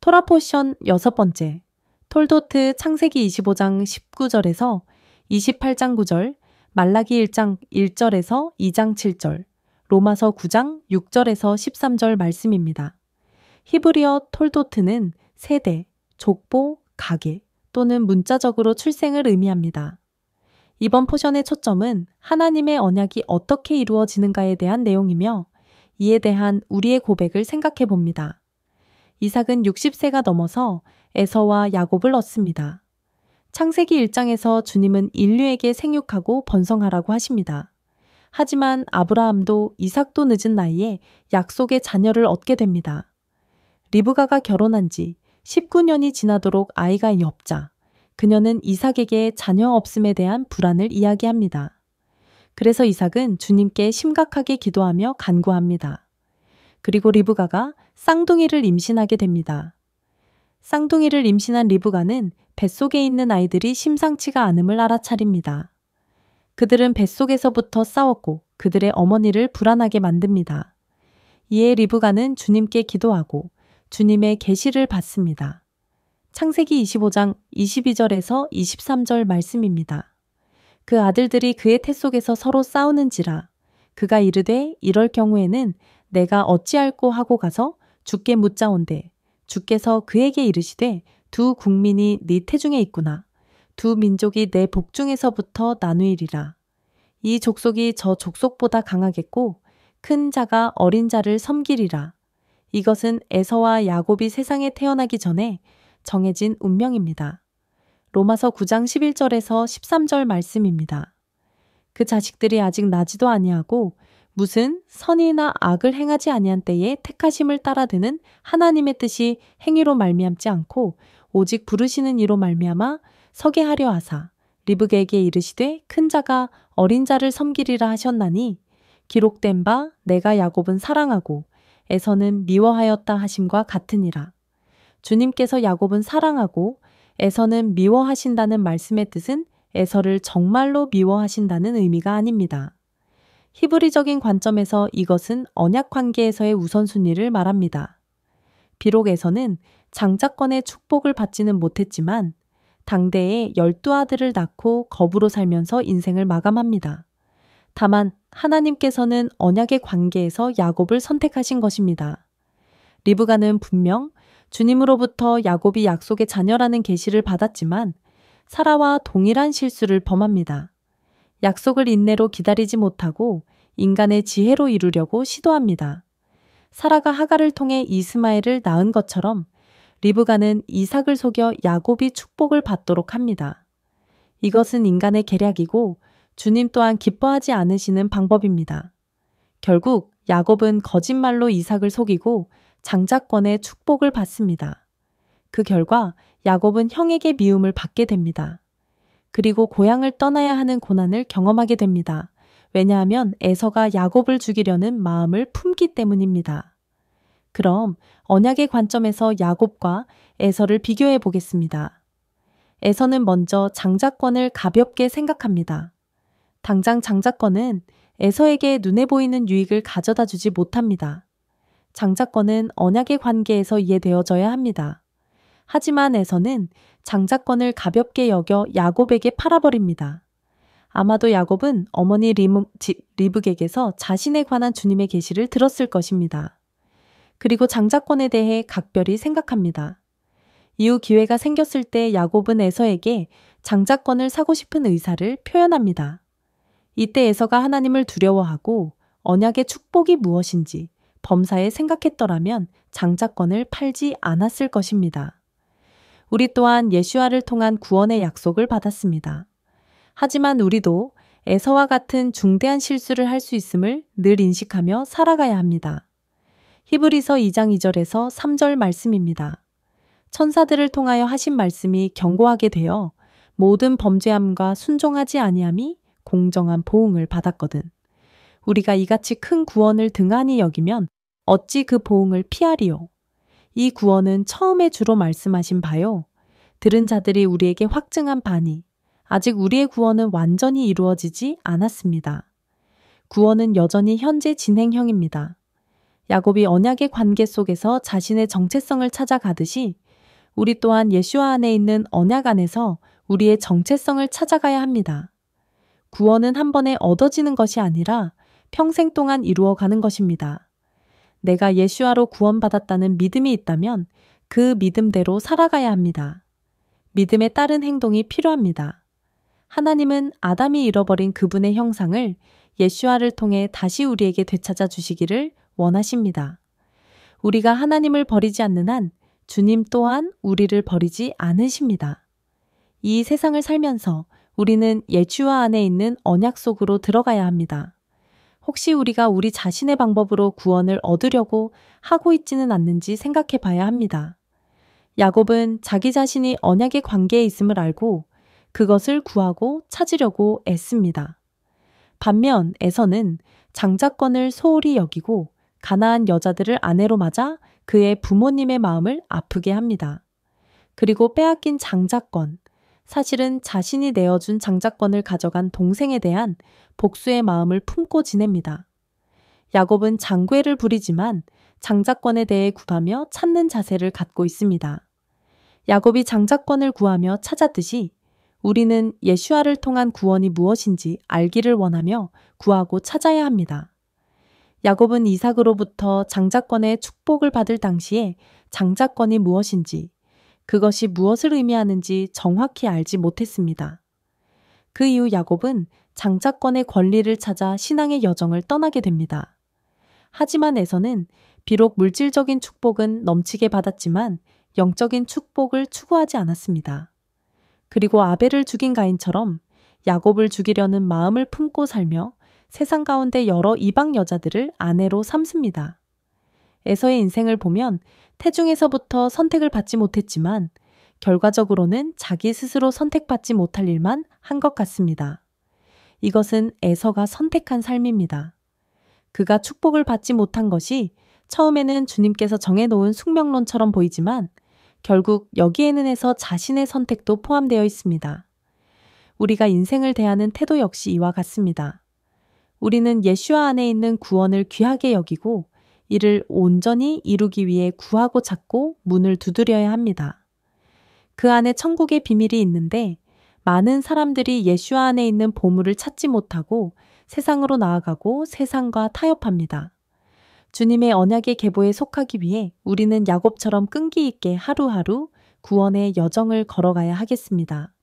토라 포션 6번째, 톨도트 창세기 25장 19절에서 28장 9절, 말라기 1장 1절에서 2장 7절, 로마서 9장 6절에서 13절 말씀입니다. 히브리어 톨도트는 세대, 족보, 가계 또는 문자적으로 출생을 의미합니다. 이번 포션의 초점은 하나님의 언약이 어떻게 이루어지는가에 대한 내용이며 이에 대한 우리의 고백을 생각해 봅니다. 이삭은 60세가 넘어서 에서와 야곱을 얻습니다. 창세기 1장에서 주님은 인류에게 생육하고 번성하라고 하십니다. 하지만 아브라함도 이삭도 늦은 나이에 약속의 자녀를 얻게 됩니다. 리브가가 결혼한 지 19년이 지나도록 아이가 없자 그녀는 이삭에게 자녀 없음에 대한 불안을 이야기합니다. 그래서 이삭은 주님께 심각하게 기도하며 간구합니다. 그리고 리브가가 쌍둥이를 임신하게 됩니다. 쌍둥이를 임신한 리브가는 뱃속에 있는 아이들이 심상치가 않음을 알아차립니다. 그들은 뱃속에서부터 싸웠고 그들의 어머니를 불안하게 만듭니다. 이에 리브가는 주님께 기도하고 주님의 계시를 받습니다. 창세기 25장 22절에서 23절 말씀입니다. 그 아들들이 그의 태 속에서 서로 싸우는지라 그가 이르되 이럴 경우에는 내가 어찌할꼬 하고 가서 주께 묻자온대 주께서 그에게 이르시되 두 국민이 네 태중에 있구나. 두 민족이 내 복중에서부터 나누이리라. 이 족속이 저 족속보다 강하겠고 큰 자가 어린 자를 섬기리라. 이것은 에서와 야곱이 세상에 태어나기 전에 정해진 운명입니다. 로마서 9장 11절에서 13절 말씀입니다. 그 자식들이 아직 나지도 아니하고 무슨 선이나 악을 행하지 아니한 때에 택하심을 따라드는 하나님의 뜻이 행위로 말미암지 않고 오직 부르시는 이로 말미암아 서게 하려 하사 리브게에게 이르시되 큰 자가 어린 자를 섬기리라 하셨나니 기록된 바 내가 야곱은 사랑하고 에서는 미워하였다 하심과 같으니라. 주님께서 야곱은 사랑하고 에서는 미워하신다는 말씀의 뜻은 에서를 정말로 미워하신다는 의미가 아닙니다. 히브리적인 관점에서 이것은 언약 관계에서의 우선순위를 말합니다. 비록 에서는 장자권의 축복을 받지는 못했지만 당대에 12아들을 낳고 거부로 살면서 인생을 마감합니다. 다만 하나님께서는 언약의 관계에서 야곱을 선택하신 것입니다. 리브가는 분명 주님으로부터 야곱이 약속의 자녀라는 계시를 받았지만 사라와 동일한 실수를 범합니다. 약속을 인내로 기다리지 못하고 인간의 지혜로 이루려고 시도합니다. 사라가 하갈을 통해 이스마엘을 낳은 것처럼 리브가는 이삭을 속여 야곱이 축복을 받도록 합니다. 이것은 인간의 계략이고 주님 또한 기뻐하지 않으시는 방법입니다. 결국 야곱은 거짓말로 이삭을 속이고 장자권의 축복을 받습니다. 그 결과 야곱은 형에게 미움을 받게 됩니다. 그리고 고향을 떠나야 하는 고난을 경험하게 됩니다. 왜냐하면 에서가 야곱을 죽이려는 마음을 품기 때문입니다. 그럼 언약의 관점에서 야곱과 에서를 비교해 보겠습니다. 에서는 먼저 장자권을 가볍게 생각합니다. 당장 장자권은 에서에게 눈에 보이는 유익을 가져다 주지 못합니다. 장자권은 언약의 관계에서 이해되어져야 합니다. 하지만 에서는 장자권을 가볍게 여겨 야곱에게 팔아버립니다. 아마도 야곱은 어머니 리브객에서 자신에 관한 주님의 계시를 들었을 것입니다. 그리고 장자권에 대해 각별히 생각합니다. 이후 기회가 생겼을 때 야곱은 에서에게 장자권을 사고 싶은 의사를 표현합니다. 이때 에서가 하나님을 두려워하고 언약의 축복이 무엇인지 범사에 생각했더라면 장자권을 팔지 않았을 것입니다. 우리 또한 예수와를 통한 구원의 약속을 받았습니다. 하지만 우리도 에서와 같은 중대한 실수를 할 수 있음을 늘 인식하며 살아가야 합니다. 히브리서 2장 2절에서 3절 말씀입니다. 천사들을 통하여 하신 말씀이 견고하게 되어 모든 범죄함과 순종하지 아니함이 공정한 보응을 받았거든. 우리가 이같이 큰 구원을 등한히 여기면 어찌 그 보응을 피하리요. 이 구원은 처음에 주로 말씀하신 바요. 들은 자들이 우리에게 확증한 바니 아직 우리의 구원은 완전히 이루어지지 않았습니다. 구원은 여전히 현재 진행형입니다. 야곱이 언약의 관계 속에서 자신의 정체성을 찾아가듯이 우리 또한 예수와 안에 있는 언약 안에서 우리의 정체성을 찾아가야 합니다. 구원은 한 번에 얻어지는 것이 아니라 평생 동안 이루어가는 것입니다. 내가 예수와로 구원받았다는 믿음이 있다면 그 믿음대로 살아가야 합니다. 믿음에 따른 행동이 필요합니다. 하나님은 아담이 잃어버린 그분의 형상을 예수와를 통해 다시 우리에게 되찾아 주시기를 원하십니다. 우리가 하나님을 버리지 않는 한 주님 또한 우리를 버리지 않으십니다. 이 세상을 살면서 우리는 예수와 안에 있는 언약 속으로 들어가야 합니다. 혹시 우리가 우리 자신의 방법으로 구원을 얻으려고 하고 있지는 않는지 생각해 봐야 합니다. 야곱은 자기 자신이 언약의 관계에 있음을 알고 그것을 구하고 찾으려고 애씁니다. 반면 에서는 장자권을 소홀히 여기고 가나안 여자들을 아내로 맞아 그의 부모님의 마음을 아프게 합니다. 그리고 빼앗긴 장자권, 사실은 자신이 내어준 장자권을 가져간 동생에 대한 복수의 마음을 품고 지냅니다. 야곱은 장괴를 부리지만 장자권에 대해 구하며 찾는 자세를 갖고 있습니다. 야곱이 장자권을 구하며 찾았듯이 우리는 예수와를 통한 구원이 무엇인지 알기를 원하며 구하고 찾아야 합니다. 야곱은 이삭으로부터 장자권의 축복을 받을 당시에 장자권이 무엇인지, 그것이 무엇을 의미하는지 정확히 알지 못했습니다. 그 이후 야곱은 장자권의 권리를 찾아 신앙의 여정을 떠나게 됩니다. 하지만 에서는 비록 물질적인 축복은 넘치게 받았지만 영적인 축복을 추구하지 않았습니다. 그리고 아벨을 죽인 가인처럼 야곱을 죽이려는 마음을 품고 살며 세상 가운데 여러 이방 여자들을 아내로 삼습니다. 에서의 인생을 보면 태중에서부터 선택을 받지 못했지만 결과적으로는 자기 스스로 선택받지 못할 일만 한 것 같습니다. 이것은 에서가 선택한 삶입니다. 그가 축복을 받지 못한 것이 처음에는 주님께서 정해놓은 숙명론처럼 보이지만 결국 여기에는 에서 자신의 선택도 포함되어 있습니다. 우리가 인생을 대하는 태도 역시 이와 같습니다. 우리는 예수와 안에 있는 구원을 귀하게 여기고 이를 온전히 이루기 위해 구하고 찾고 문을 두드려야 합니다. 그 안에 천국의 비밀이 있는데 많은 사람들이 예수와 안에 있는 보물을 찾지 못하고 세상으로 나아가고 세상과 타협합니다. 주님의 언약의 계보에 속하기 위해 우리는 야곱처럼 끈기 있게 하루하루 구원의 여정을 걸어가야 하겠습니다.